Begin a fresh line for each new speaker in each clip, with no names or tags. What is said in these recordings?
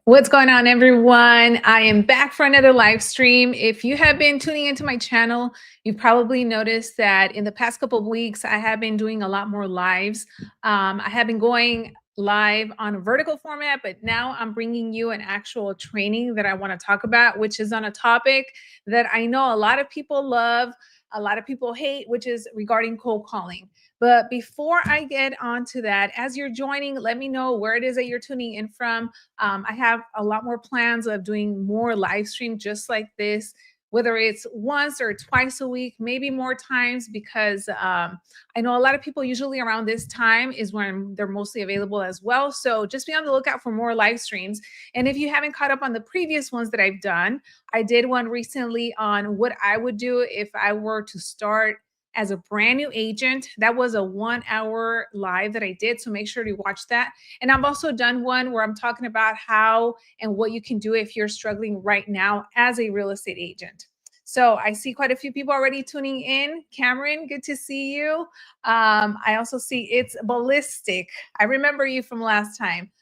What's going on, everyone? I am back for another live stream. If you have been tuning into my channel, you've probably noticed that in the past couple of weeks, I have been doing a lot more lives. I have been going live on a vertical format, but now I'm bringing you an actual training that I want to talk about, which is on a topic that I know a lot of people love, a lot of people hate, which is regarding cold calling. But before I get onto that, as you're joining, let me know where it is that you're tuning in from. I have a lot more plans of doing more live stream just like this, whether it's once or twice a week, maybe more times, because I know a lot of people usually around this time is when they're mostly available as well. So just be on the lookout for more live streams. And if you haven't caught up on the previous ones that I've done, I did one recently on what I would do if I were to start as a brand new agent. That was a 1 hour live that I did. So make sure to watch that. And I've also done one where I'm talking about how and what you can do if you're struggling right now as a real estate agent. So I see quite a few people already tuning in. Cameron, good to see you. I also see it's Ballistic. I remember you from last time.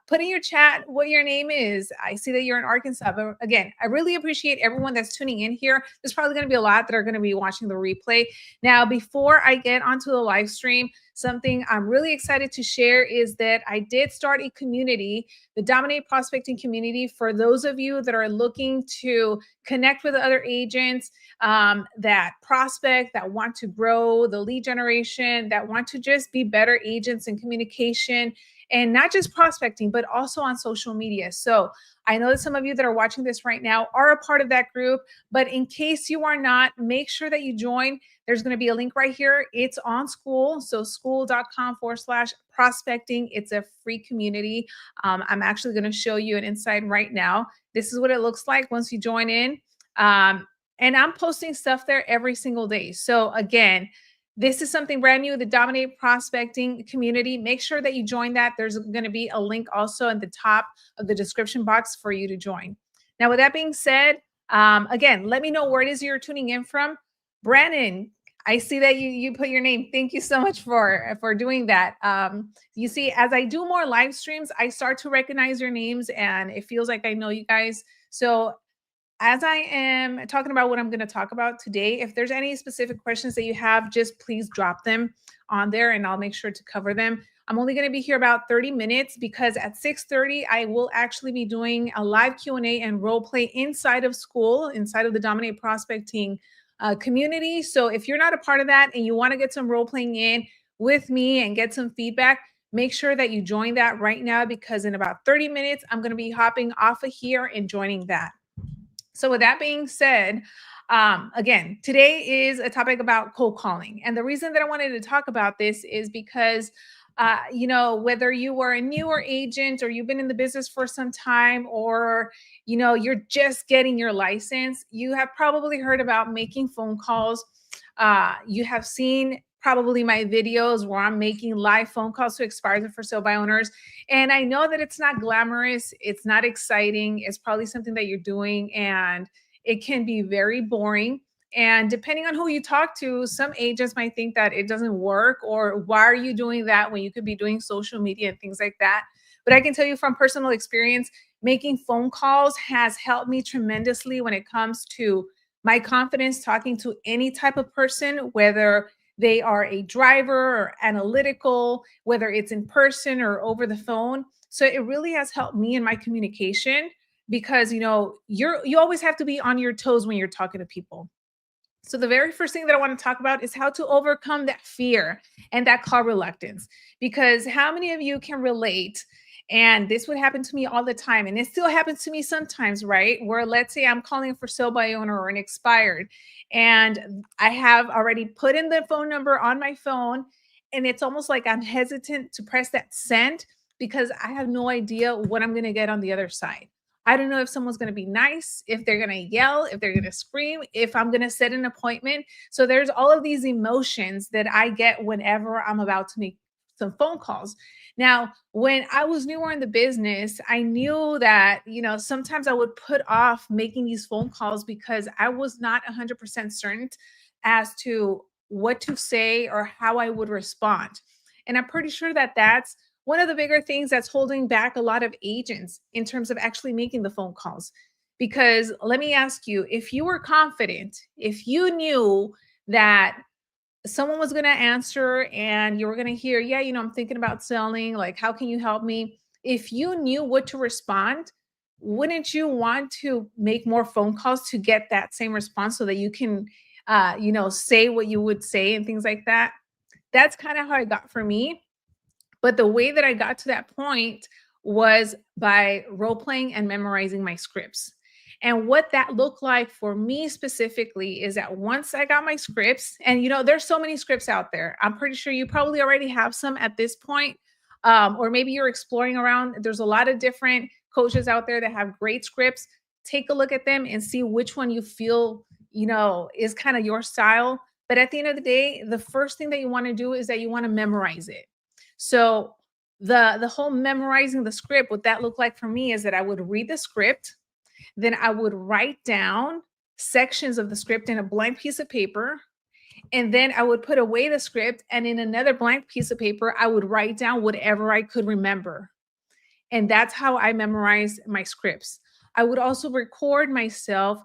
Put in your chat what your name is. I see that you're in Arkansas. But again, I really appreciate everyone that's tuning in here. There's probably going to be a lot that are going to be watching the replay. Now, before I get onto the live stream, something I'm really excited to share is that I did start a community, the Dominate Prospecting community, for those of you that are looking to connect with other agents that prospect, that want to grow the lead generation, that want to just be better agents in communication and not just prospecting, but also on social media. So I know that some of you that are watching this right now are a part of that group, but in case you are not, make sure that you join. There's going to be a link right here. It's on School. So school.com/prospecting. It's a free community. I'm actually going to show you an insight right now. This is what it looks like once you join in. And I'm posting stuff there every single day. So again, this is something brand new, the Dominate Prospecting community. Make sure that you join that. There's going to be a link also at the top of the description box for you to join. Now, with that being said, again, let me know where it is you're tuning in from. Brandon, I see that you put your name. Thank you so much for doing that. You see, as I do more live streams, I start to recognize your names, and it feels like I know you guys. So as I am talking about what I'm going to talk about today, if there's any specific questions that you have, just please drop them on there and I'll make sure to cover them. I'm only going to be here about 30 minutes because at 6:30 I will actually be doing a live Q&A and role play inside of School, inside of the Dominate Prospecting community. So if you're not a part of that and you want to get some role playing in with me and get some feedback, make sure that you join that right now because in about 30 minutes, I'm going to be hopping off of here and joining that. So with that being said, again, today is a topic about cold calling. And the reason that I wanted to talk about this is because, whether you were a newer agent or you've been in the business for some time or, you're just getting your license, you have probably heard about making phone calls. You have seen probably my videos where I'm making live phone calls to expired and for sale by owners. And I know that it's not glamorous, it's not exciting, it's probably something that you're doing, and it can be very boring. And depending on who you talk to, some agents might think that it doesn't work, or why are you doing that when you could be doing social media and things like that. But I can tell you from personal experience, making phone calls has helped me tremendously when it comes to my confidence talking to any type of person, whether they are a driver or analytical, whether it's in person or over the phone. So it really has helped me in my communication because you always have to be on your toes when you're talking to people. So the very first thing that I want to talk about is how to overcome that fear and that call reluctance. Because how many of you can relate? And this would happen to me all the time. And it still happens to me sometimes, right? Where let's say I'm calling for sale by owner or an expired, and I have already put in the phone number on my phone. And it's almost like I'm hesitant to press that send because I have no idea what I'm going to get on the other side. I don't know if someone's going to be nice, if they're going to yell, if they're going to scream, if I'm going to set an appointment. So there's all of these emotions that I get whenever I'm about to make some phone calls. Now, when I was newer in the business, I knew that, sometimes I would put off making these phone calls because I was not 100% certain as to what to say or how I would respond. And I'm pretty sure that that's one of the bigger things that's holding back a lot of agents in terms of actually making the phone calls. Because let me ask you, if you were confident, if you knew that someone was going to answer and you were going to hear, yeah, I'm thinking about selling, like, how can you help me? If you knew what to respond, wouldn't you want to make more phone calls to get that same response so that you can, say what you would say and things like that? That's kind of how it got for me. But the way that I got to that point was by role playing and memorizing my scripts. And what that looked like for me specifically is that once I got my scripts, and there's so many scripts out there. I'm pretty sure you probably already have some at this point, or maybe you're exploring around. There's a lot of different coaches out there that have great scripts. Take a look at them and see which one you feel, is kind of your style. But at the end of the day, the first thing that you want to do is that you want to memorize it. So the whole memorizing the script, what that looked like for me is that I would read the script, then I would write down sections of the script in a blank piece of paper, and then I would put away the script, and in another blank piece of paper, I would write down whatever I could remember. And that's how I memorized my scripts. I would also record myself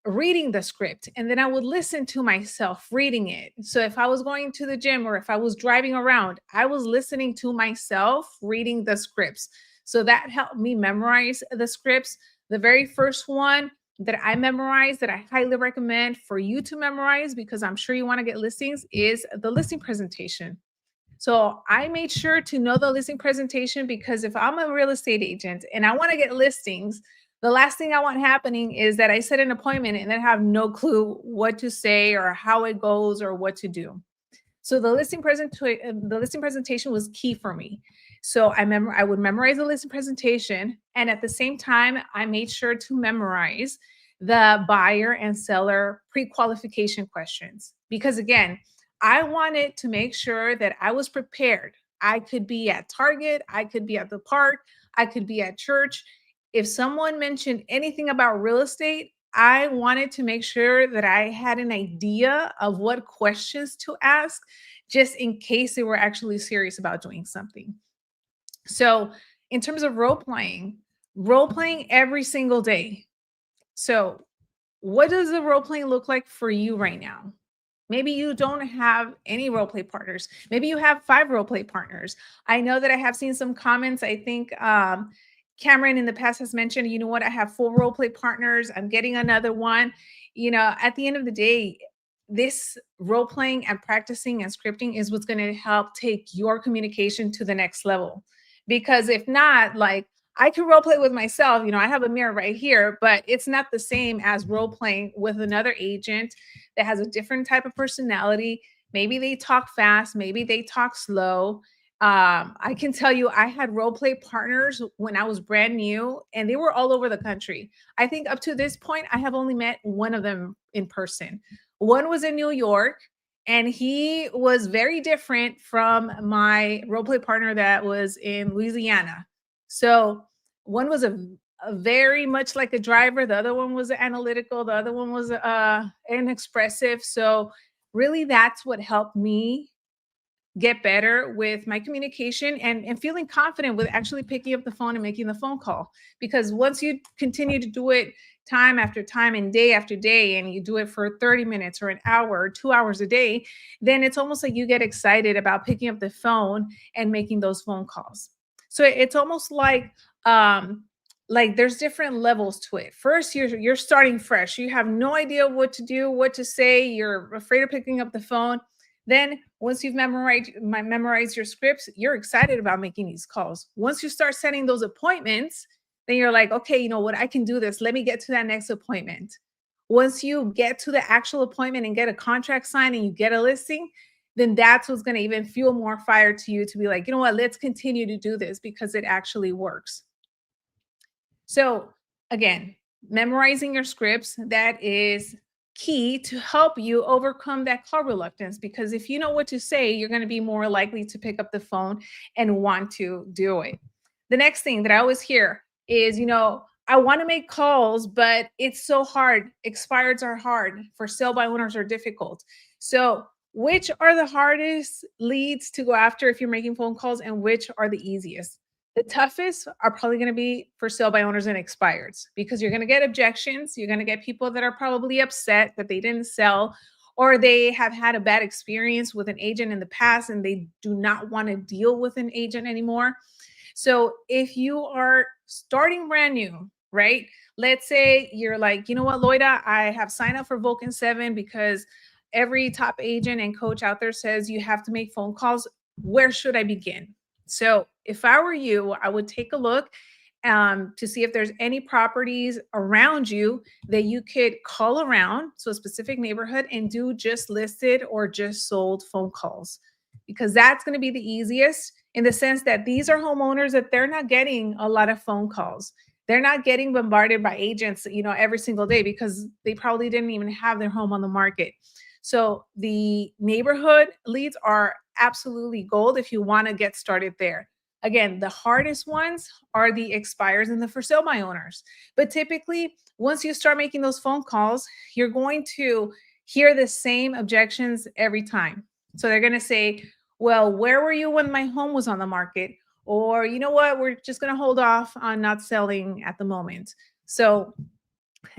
reading the script, and then I would listen to myself reading it. So if I was going to the gym or if I was driving around, I was listening to myself reading the scripts. So that helped me memorize the scripts. The very first one that I memorized that I highly recommend for you to memorize, because I'm sure you want to get listings, is the listing presentation. So I made sure to know the listing presentation, because if I'm a real estate agent and I want to get listings, the last thing I want happening is that I set an appointment and then have no clue what to say or how it goes or what to do. So the listing presentation was key for me. So I would memorize the listing presentation, and at the same time, I made sure to memorize the buyer and seller pre-qualification questions, because again, I wanted to make sure that I was prepared. I could be at Target, I could be at the park, I could be at church. If someone mentioned anything about real estate, I wanted to make sure that I had an idea of what questions to ask, just in case they were actually serious about doing something. So, in terms of role playing every single day. So, what does the role playing look like for you right now? Maybe you don't have any role play partners. Maybe you have 5 role play partners. I know that I have seen some comments. I think Cameron in the past has mentioned, you know what, I have 4 role play partners. I'm getting another one. At the end of the day, this role playing and practicing and scripting is what's going to help take your communication to the next level. Because if not, like, I can role play with myself. I have a mirror right here, but it's not the same as role playing with another agent that has a different type of personality. Maybe they talk fast, maybe they talk slow. I can tell you, I had role play partners when I was brand new, and they were all over the country. I think up to this point, I have only met one of them in person. One was in New York, and he was very different from my role play partner that was in Louisiana. So one was a very much like a driver. The other one was analytical. The other one was an expressive. So really, that's what helped me get better with my communication and feeling confident with actually picking up the phone and making the phone call. Because once you continue to do it time after time and day after day, and you do it for 30 minutes or an hour or 2 hours a day, then it's almost like you get excited about picking up the phone and making those phone calls. So it's almost like there's different levels to it. First, you're starting fresh. You have no idea what to do, what to say. You're afraid of picking up the phone. Then once you've memorized your scripts, you're excited about making these calls. Once you start setting those appointments, then you're like, okay, you know what? I can do this. Let me get to that next appointment. Once you get to the actual appointment and get a contract signed and you get a listing, then that's what's going to even fuel more fire to you to be like, you know what? Let's continue to do this because it actually works. So again, memorizing your scripts, that is key to help you overcome that call reluctance, because if you know what to say, you're going to be more likely to pick up the phone and want to do it. The next thing that I always hear is, I want to make calls, but it's so hard. Expireds are hard. For sale by owners are difficult. So which are the hardest leads to go after if you're making phone calls and which are the easiest? The toughest are probably going to be for sale by owners and expireds because you're going to get objections. You're going to get people that are probably upset that they didn't sell or they have had a bad experience with an agent in the past and they do not want to deal with an agent anymore. So if you are starting brand new, right? Let's say you're like, you know what, Loida, I have signed up for Vulcan 7 because every top agent and coach out there says you have to make phone calls. Where should I begin? So if I were you, I would take a look to see if there's any properties around you that you could call around, so a specific neighborhood, and do just listed or just sold phone calls, because that's going to be the easiest in the sense that these are homeowners that they're not getting a lot of phone calls. They're not getting bombarded by agents, every single day because they probably didn't even have their home on the market. So the neighborhood leads are absolutely gold if you want to get started there. Again, the hardest ones are the expires and the for sale by owners. But typically, once you start making those phone calls, you're going to hear the same objections every time. So they're going to say, well, where were you when my home was on the market? Or, you know what, we're just going to hold off on not selling at the moment. So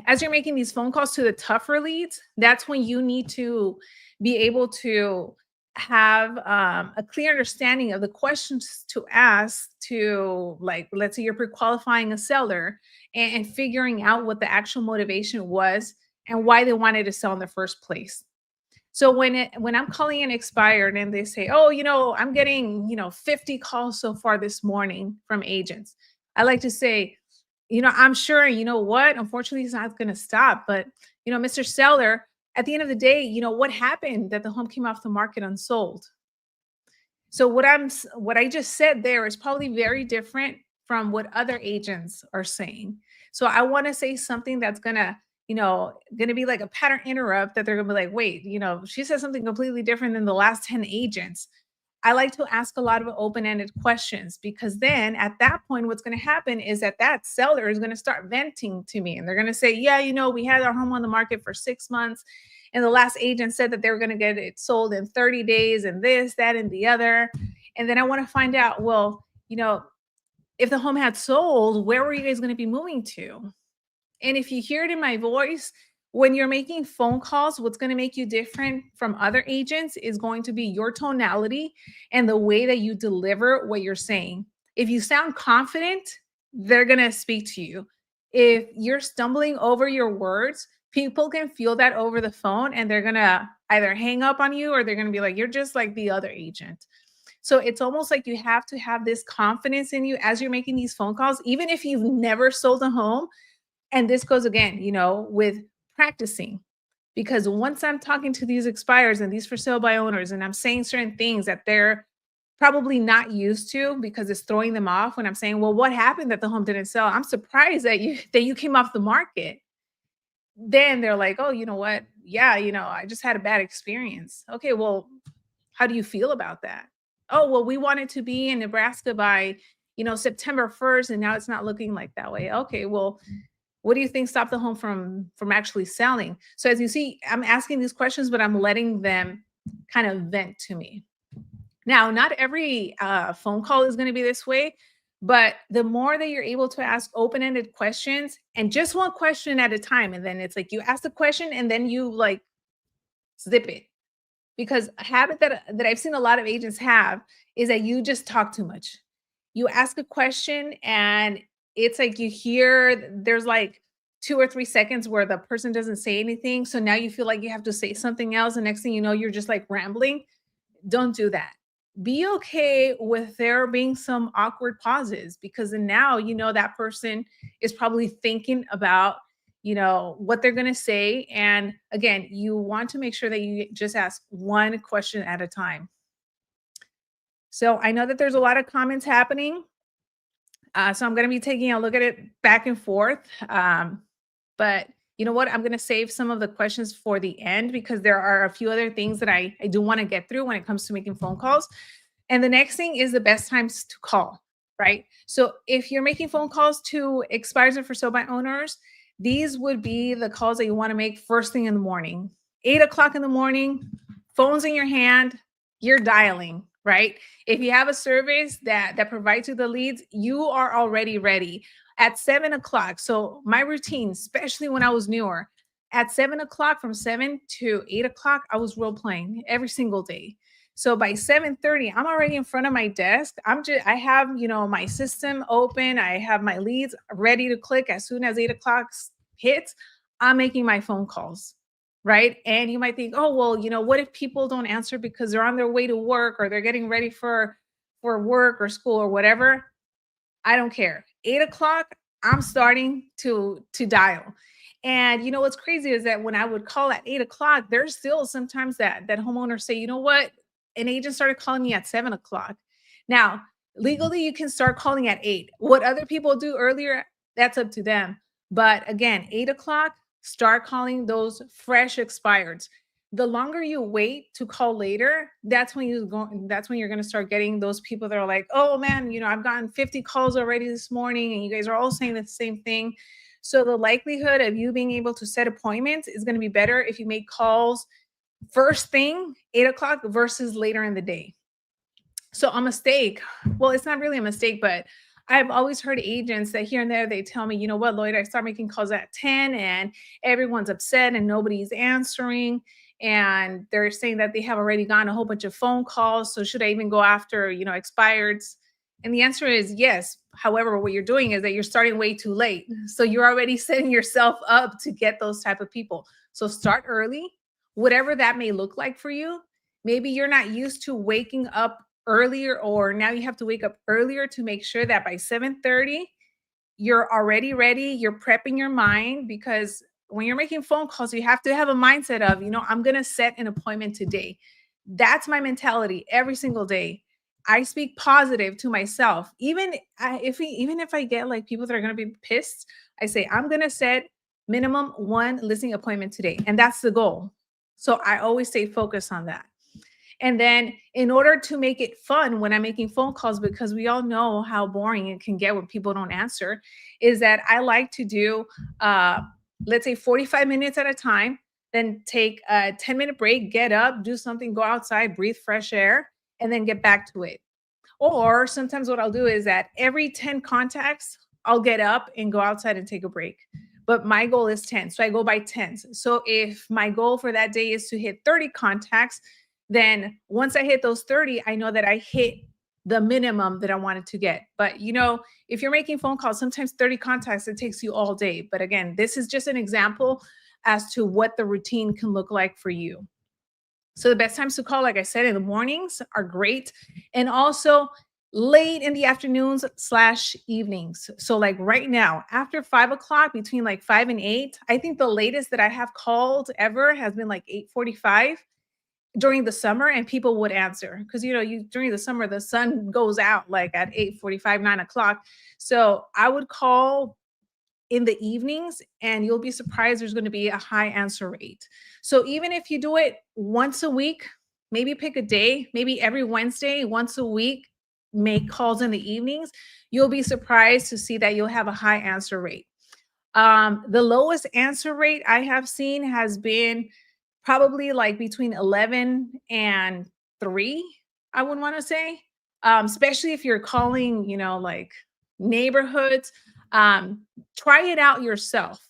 as you're making these phone calls to the tougher leads, that's when you need to be able to have a clear understanding of the questions to ask to, like, let's say you're pre-qualifying a seller and figuring out what the actual motivation was and why they wanted to sell in the first place. So when I'm calling an expired and they say, "Oh, I'm getting, 50 calls so far this morning from agents." I like to say, I'm sure, you know what? Unfortunately, it's not going to stop, but Mr. Seller, at the end of the day, what happened that the home came off the market unsold? So what I just said there is probably very different from what other agents are saying. So I want to say something that's gonna be like a pattern interrupt that they're gonna be like, wait, she said something completely different than the last 10 agents. I like to ask a lot of open-ended questions because then at that point, what's going to happen is that seller is going to start venting to me and they're going to say, yeah, we had our home on the market for 6 months. And the last agent said that they were going to get it sold in 30 days and this, that, and the other. And then I want to find out, well, if the home had sold, where were you guys going to be moving to? And if you hear it in my voice, when you're making phone calls, what's going to make you different from other agents is going to be your tonality and the way that you deliver what you're saying. If you sound confident, they're going to speak to you. If you're stumbling over your words, people can feel that over the phone and they're going to either hang up on you or they're going to be like, you're just like the other agent. So it's almost like you have to have this confidence in you as you're making these phone calls, even if you've never sold a home. And this goes again, with practicing. Because once I'm talking to these expires and these for sale by owners, and I'm saying certain things that they're probably not used to because it's throwing them off when I'm saying, well, what happened that the home didn't sell? I'm surprised that you came off the market. Then they're like, oh, you know what? Yeah, I just had a bad experience. Okay, well, how do you feel about that? Oh, well, we wanted to be in Nebraska by, September 1st, and now it's not looking like that way. Okay, well, what do you think stopped the home from actually selling? So as you see, I'm asking these questions, but I'm letting them kind of vent to me. Now, not every phone call is going to be this way, but the more that you're able to ask open-ended questions and just one question at a time, and then it's like you ask the question and then you like zip it. Because a habit that I've seen a lot of agents have is that you just talk too much. You ask a question and it's like you hear there's like 2 or 3 seconds where the person doesn't say anything. So now you feel like you have to say something else. And next thing you know, you're just like rambling. Don't do that. Be okay with there being some awkward pauses because then now that person is probably thinking about what they're going to say. And again, you want to make sure that you just ask one question at a time. So I know that there's a lot of comments happening. So I'm going to be taking a look at it back and forth. But you know what? I'm going to save some of the questions for the end because there are a few other things that I do want to get through when it comes to making phone calls. And the next thing is the best times to call, right? So if you're making phone calls to expires and for sale by owners, these would be the calls that you want to make first thing in the morning, 8 o'clock in the morning, phone's in your hand, you're dialing, right? If you have a service that provides you the leads, you are already ready at 7 o'clock. So my routine, especially when I was newer, at 7 o'clock, from 7 to 8 o'clock, I was role playing every single day. So by 7:30, I'm already in front of my desk. I have, my system open. I have my leads ready to click as soon as 8 o'clock hits. I'm making my phone calls, right? And you might think, oh, well, what if people don't answer because they're on their way to work or they're getting ready for work or school or whatever? I don't care. 8 o'clock, I'm starting to dial. And what's crazy is that when I would call at 8 o'clock, there's still sometimes that homeowners say, you know what? An agent started calling me at 7 o'clock. Now, legally, you can start calling at 8. What other people do earlier, that's up to them. But again, 8 o'clock, start calling those fresh expireds. The longer you wait to call later, that's when you're going to start getting those people that are like, oh man, I've gotten 50 calls already this morning and you guys are all saying the same thing. So the likelihood of you being able to set appointments is going to be better if you make calls first thing, 8 o'clock, versus later in the day. So a mistake, well, it's not really a mistake, but I've always heard agents that here and there, they tell me, you know what, Lloyd, I start making calls at 10 and everyone's upset and nobody's answering. And they're saying that they have already gotten a whole bunch of phone calls. So should I even go after, expireds? And the answer is yes. However, what you're doing is that you're starting way too late. So you're already setting yourself up to get those type of people. So start early, whatever that may look like for you. Maybe you're not used to waking up earlier, or now you have to wake up earlier to make sure that by 7:30 you're already ready, you're prepping your mind, because when you're making phone calls, you have to have a mindset of, I'm going to set an appointment today. That's my mentality every single day. I speak positive to myself. Even if I get like people that are going to be pissed, I say I'm going to set minimum one listing appointment today, and that's the goal. So I always stay focused on that. And then in order to make it fun when I'm making phone calls, because we all know how boring it can get when people don't answer, is that I like to do, let's say 45 minutes at a time, then take a 10-minute break, get up, do something, go outside, breathe fresh air, and then get back to it. Or sometimes what I'll do is that every 10 contacts, I'll get up and go outside and take a break. But my goal is 10. So I go by 10s. So if my goal for that day is to hit 30 contacts, then once I hit those 30, I know that I hit the minimum that I wanted to get. But if you're making phone calls, sometimes 30 contacts, it takes you all day. But again, this is just an example as to what the routine can look like for you. So the best times to call, like I said, in the mornings are great. And also late in the afternoons / evenings. So like right now, after 5 o'clock, between like 5 and 8, I think the latest that I have called ever has been like 8:45 during the summer, and people would answer because during the summer the sun goes out like at 8:45, 9 o'clock. So I would call in the evenings, and you'll be surprised there's going to be a high answer rate. So even if you do it once a week, maybe pick a day, maybe every Wednesday, once a week, make calls in the evenings, you'll be surprised to see that you'll have a high answer rate. The lowest answer rate I have seen has been probably like between 11 and 3, I would want to say. Especially if you're calling, like neighborhoods. Try it out yourself.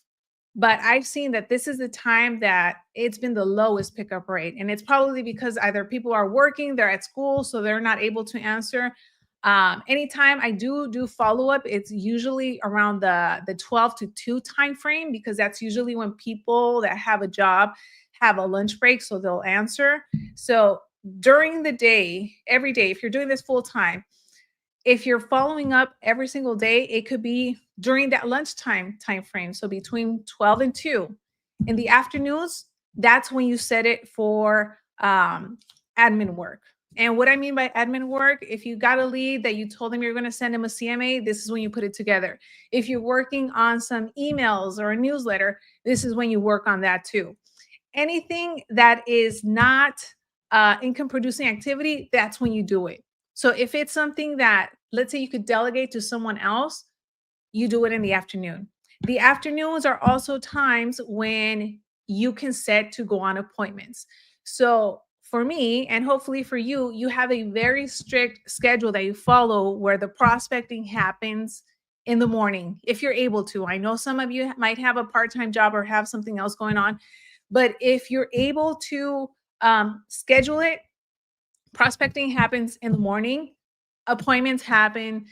But I've seen that this is the time that it's been the lowest pickup rate. And it's probably because either people are working, they're at school, so they're not able to answer. Anytime I do follow up, it's usually around the 12 to 2 time frame, because that's usually when people that have a job have a lunch break, so they'll answer. So during the day, every day, if you're doing this full time, if you're following up every single day, it could be during that lunchtime time frame. So between 12 and 2. In the afternoons, that's when you set it for admin work. And what I mean by admin work, if you got a lead that you told them you're going to send them a CMA, this is when you put it together. If you're working on some emails or a newsletter, this is when you work on that too. Anything that is not income producing activity, that's when you do it. So if it's something that, let's say you could delegate to someone else, you do it in the afternoon. The afternoons are also times when you can set to go on appointments. So for me, and hopefully for you, you have a very strict schedule that you follow where the prospecting happens in the morning if you're able to. I know some of you might have a part-time job or have something else going on, but if you're able to schedule it, prospecting happens in the morning, appointments happen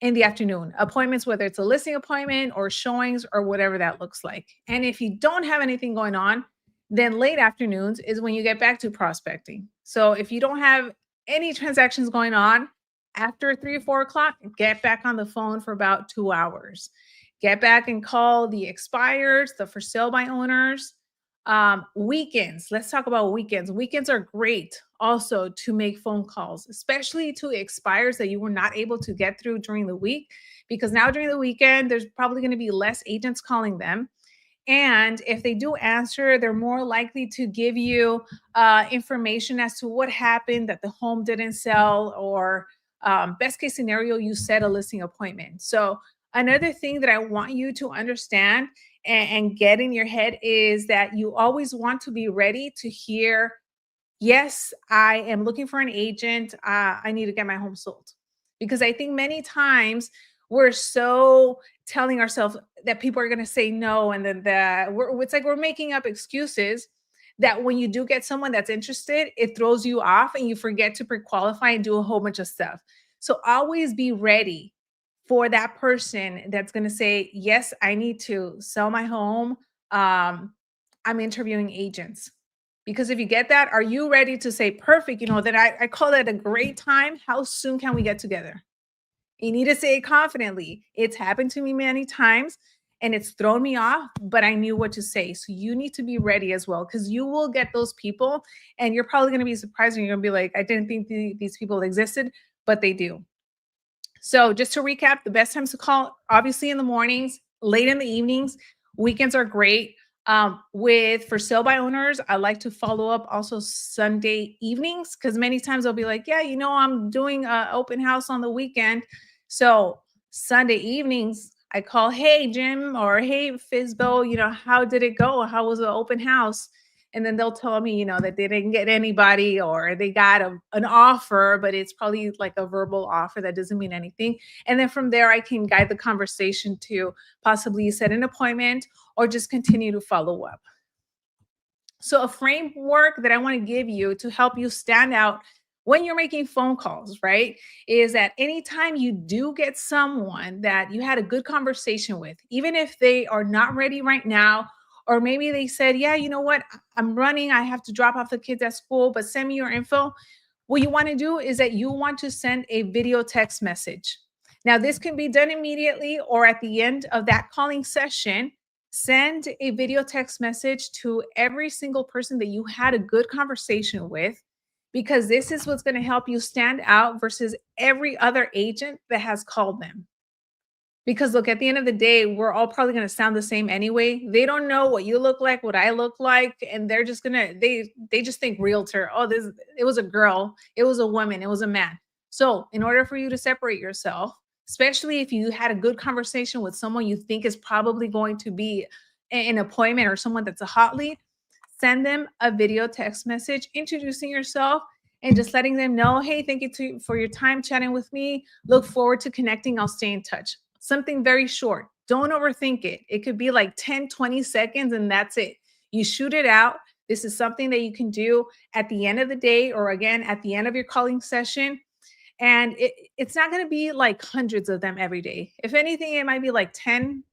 in the afternoon. Appointments, whether it's a listing appointment or showings or whatever that looks like. And if you don't have anything going on, then late afternoons is when you get back to prospecting. So if you don't have any transactions going on after 3 or 4 o'clock, get back on the phone for about 2 hours. Get back and call the expires, the for sale by owners. Weekends. Let's talk about weekends. Weekends are great also to make phone calls, especially to expires that you were not able to get through during the week, because now during the weekend, there's probably going to be less agents calling them. And if they do answer, they're more likely to give you information as to what happened, that the home didn't sell, or best case scenario, you set a listing appointment. So another thing that I want you to understand and get in your head is that you always want to be ready to hear, yes, I am looking for an agent. I need to get my home sold. Because I think many times we're so telling ourselves that people are going to say no. And then it's like we're making up excuses that when you do get someone that's interested, it throws you off and you forget to pre-qualify and do a whole bunch of stuff. So always be ready for that person that's going to say, yes, I need to sell my home. I'm interviewing agents. Because if you get that, are you ready to say, perfect, then I call that a great time. How soon can we get together? You need to say it confidently. It's happened to me many times and it's thrown me off, but I knew what to say. So you need to be ready as well, because you will get those people and you're probably going to be surprised and you're going to be like, I didn't think these people existed, but they do. So just to recap, the best times to call, obviously in the mornings, late in the evenings. Weekends are great. With for sale by owners, I like to follow up also Sunday evenings, because many times they'll be like, yeah, I'm doing an open house on the weekend. So Sunday evenings, I call, hey, Jim, or hey, FSBO, how did it go? How was the open house? And then they'll tell me, that they didn't get anybody, or they got an offer, but it's probably like a verbal offer that doesn't mean anything. And then from there, I can guide the conversation to possibly set an appointment or just continue to follow up. So a framework that I want to give you to help you stand out when you're making phone calls, right, is that anytime you do get someone that you had a good conversation with, even if they are not ready right now, or maybe they said, yeah, you know what, I'm running, I have to drop off the kids at school, but send me your info. What you want to do is that you want to send a video text message. Now, this can be done immediately or at the end of that calling session. Send a video text message to every single person that you had a good conversation with, because this is what's going to help you stand out versus every other agent that has called them. Because look, at the end of the day, we're all probably going to sound the same anyway. They don't know what you look like, what I look like, and they're just they just think realtor. Oh, it was a girl, it was a woman, it was a man. So in order for you to separate yourself, especially if you had a good conversation with someone you think is probably going to be an appointment or someone that's a hot lead, send them a video text message introducing yourself and just letting them know, hey, thank you for your time chatting with me. Look forward to connecting. I'll stay in touch. Something very short. Don't overthink it. It could be like 10, 20 seconds and that's it. You shoot it out. This is something that you can do at the end of the day, or again, at the end of your calling session. And it's not going to be like hundreds of them every day. If anything, it might be like 10,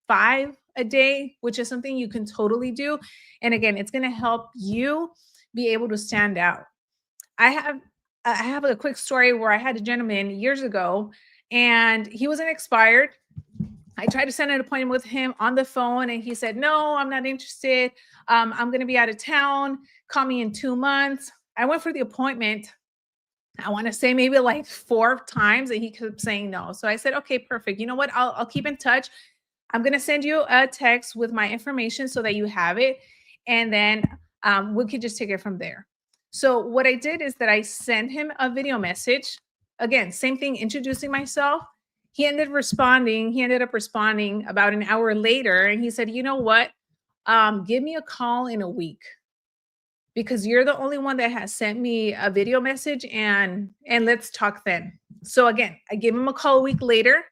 5 a day, which is something you can totally do. And again, it's going to help you be able to stand out. I have a quick story where I had a gentleman years ago and he was an expired. I tried to send an appointment with him on the phone and he said, no, I'm not interested. I'm going to be out of town. Call me in 2 months. I went for the appointment. I want to say maybe like 4 times and he kept saying no. So I said, okay, perfect. You know what? I'll keep in touch. I'm going to send you a text with my information so that you have it. And then we could just take it from there. So what I did is that I sent him a video message. Again, same thing, introducing myself. He ended up responding about an hour later. And he said, you know what? Give me a call in a week. because you're the only one that has sent me a video message, and let's talk then. So again, I gave him a call a week later.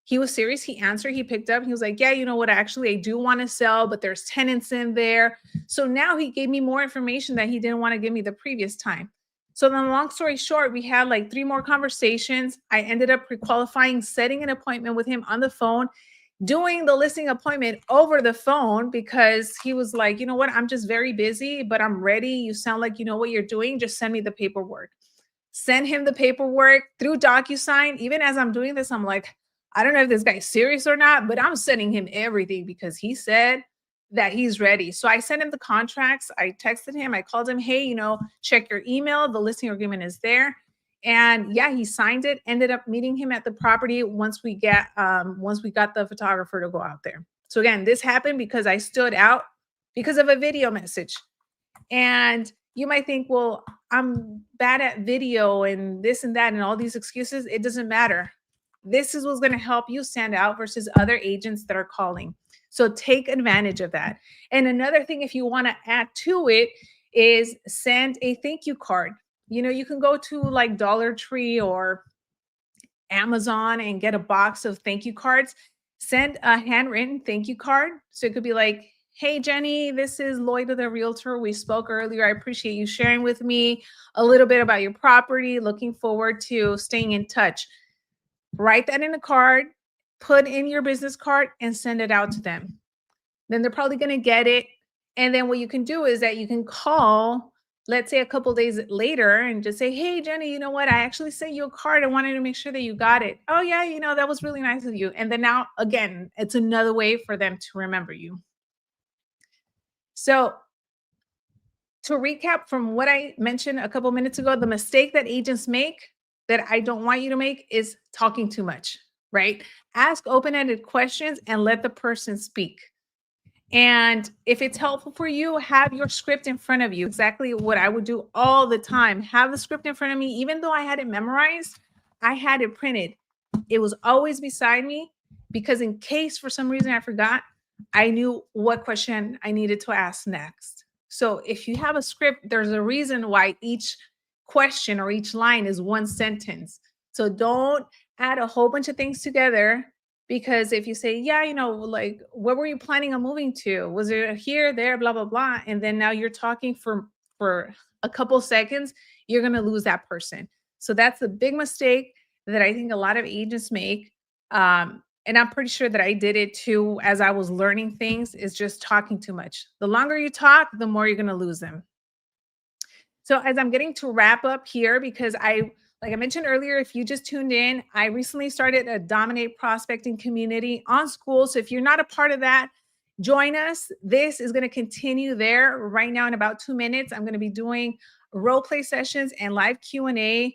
He was serious. He answered, he picked up. He was like, yeah, you know what? Actually, I do want to sell, but there's tenants in there. So now he gave me more information that he didn't want to give me the previous time. So then, long story short, we had like 3 more conversations. I ended up pre-qualifying, setting an appointment with him on the phone, doing the listing appointment over the phone because he was like, you know what? I'm just very busy, but I'm ready. You sound like you know what you're doing. Just send me the paperwork. Send him the paperwork through DocuSign. Even as I'm doing this, I'm like, I don't know if this guy's serious or not, but I'm sending him everything because he said that he's ready. So I sent him the contracts. I texted him. I called him, hey, check your email. The listing agreement is there. And yeah, he signed it. Ended up meeting him at the property once we got the photographer to go out there. So again, this happened because I stood out because of a video message. And you might think, well, I'm bad at video and this and that and all these excuses. It doesn't matter. This is what's going to help you stand out versus other agents that are calling. So take advantage of that. And another thing, if you want to add to it, is send a thank you card. You can go to like Dollar Tree or Amazon and get a box of thank you cards. Send a handwritten thank you card. So it could be like, hey, Jenny, this is Loida, the realtor. We spoke earlier. I appreciate you sharing with me a little bit about your property. Looking forward to staying in touch. Write that in a card, put in your business card, and send it out to them. Then they're probably going to get it. And then what you can do is that you can call, let's say a couple days later, and just say, hey, Jenny, you know what? I actually sent you a card. I wanted to make sure that you got it. Oh, yeah, that was really nice of you. And then now, again, it's another way for them to remember you. So to recap from what I mentioned a couple minutes ago, the mistake that agents make that I don't want you to make is talking too much, right? Ask open-ended questions and let the person speak. And if it's helpful for you, have your script in front of you. Exactly what I would do all the time. Have the script in front of me. Even though I had it memorized, I had it printed. It was always beside me because in case for some reason I forgot, I knew what question I needed to ask next. So if you have a script, there's a reason why each question or each line is one sentence. So don't add a whole bunch of things together, because if you say, yeah, like, where were you planning on moving to? Was it here, there, blah, blah, blah. And then now you're talking for a couple seconds, you're going to lose that person. So that's a big mistake that I think a lot of agents make. And I'm pretty sure that I did it too as I was learning things, is just talking too much. The longer you talk, the more you're going to lose them. So as I'm getting to wrap up here, because like I mentioned earlier, if you just tuned in, I recently started a Dominate Prospecting community on School. So if you're not a part of that, join us. This is going to continue there right now. In about 2 minutes, I'm going to be doing role play sessions and live Q&A.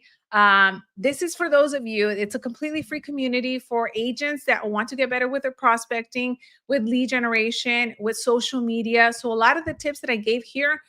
This is for those of you, it's a completely free community for agents that want to get better with their prospecting, with lead generation, with social media. So a lot of the tips that I gave here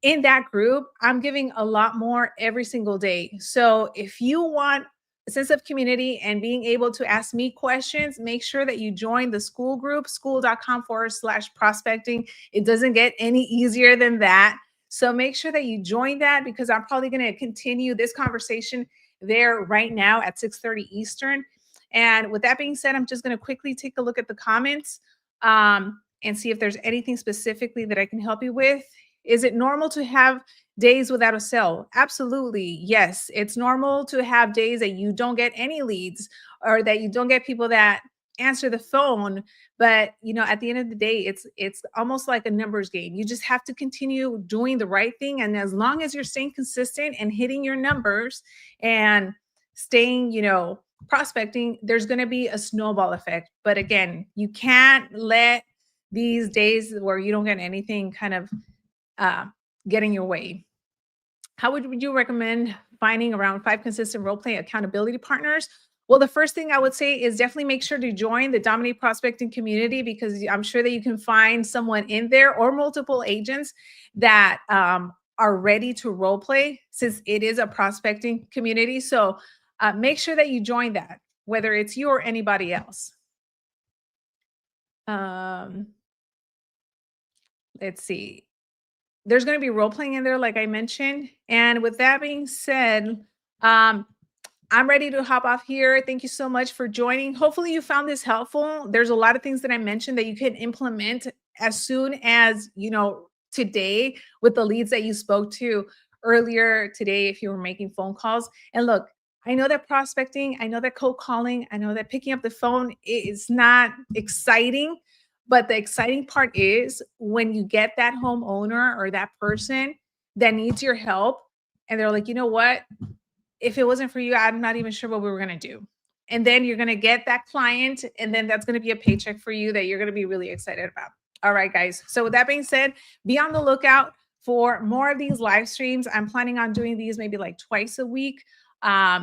in that group, I'm giving a lot more every single day. So if you want a sense of community and being able to ask me questions, make sure that you join the school group, school.com/prospecting. It doesn't get any easier than that. So make sure that you join that, because I'm probably going to continue this conversation there right now at 6:30 Eastern. And with that being said, I'm just going to quickly take a look at the comments and see if there's anything specifically that I can help you with. Is it normal to have days without a sale? Absolutely. Yes. It's normal to have days that you don't get any leads or that you don't get people that answer the phone. But, at the end of the day, it's almost like a numbers game. You just have to continue doing the right thing. And as long as you're staying consistent and hitting your numbers and staying, prospecting, there's going to be a snowball effect. But again, you can't let these days where you don't get anything kind of get in your way. How would you recommend finding around 5 consistent role play accountability partners? Well, the first thing I would say is definitely make sure to join the Dominate Prospecting community, because I'm sure that you can find someone in there or multiple agents that are ready to role play, since it is a prospecting community. So make sure that you join that, whether it's you or anybody else. Let's see. there's going to be role playing in there, like I mentioned. And with that being said, um, I'm ready to hop off here. Thank you so much for joining. Hopefully you found this helpful. There's a lot of things that I mentioned that you can implement as soon as, today with the leads that you spoke to earlier today if you were making phone calls. And look, I know that prospecting, I know that cold calling, I know that picking up the phone is not exciting, but the exciting part is when you get that homeowner or that person that needs your help and they're like, you know what? If it wasn't for you, I'm not even sure what we were going to do. And then you're going to get that client, and then that's going to be a paycheck for you that you're going to be really excited about. All right, guys. So, with that being said, be on the lookout for more of these live streams. I'm planning on doing these maybe like twice a week,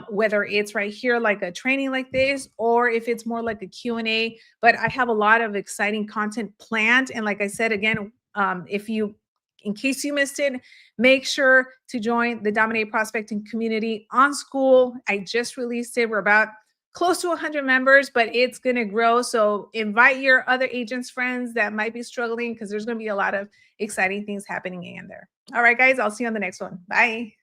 whether it's right here like a training like this, or if it's more like a Q&A. But I have a lot of exciting content planned. And like I said, again, in case you missed it, make sure to join the Dominate Prospecting community on School. I just released it. We're about close to 100 members, but it's going to grow. So invite your other agents, friends that might be struggling, because there's going to be a lot of exciting things happening in there. All right, guys, I'll see you on the next one. Bye.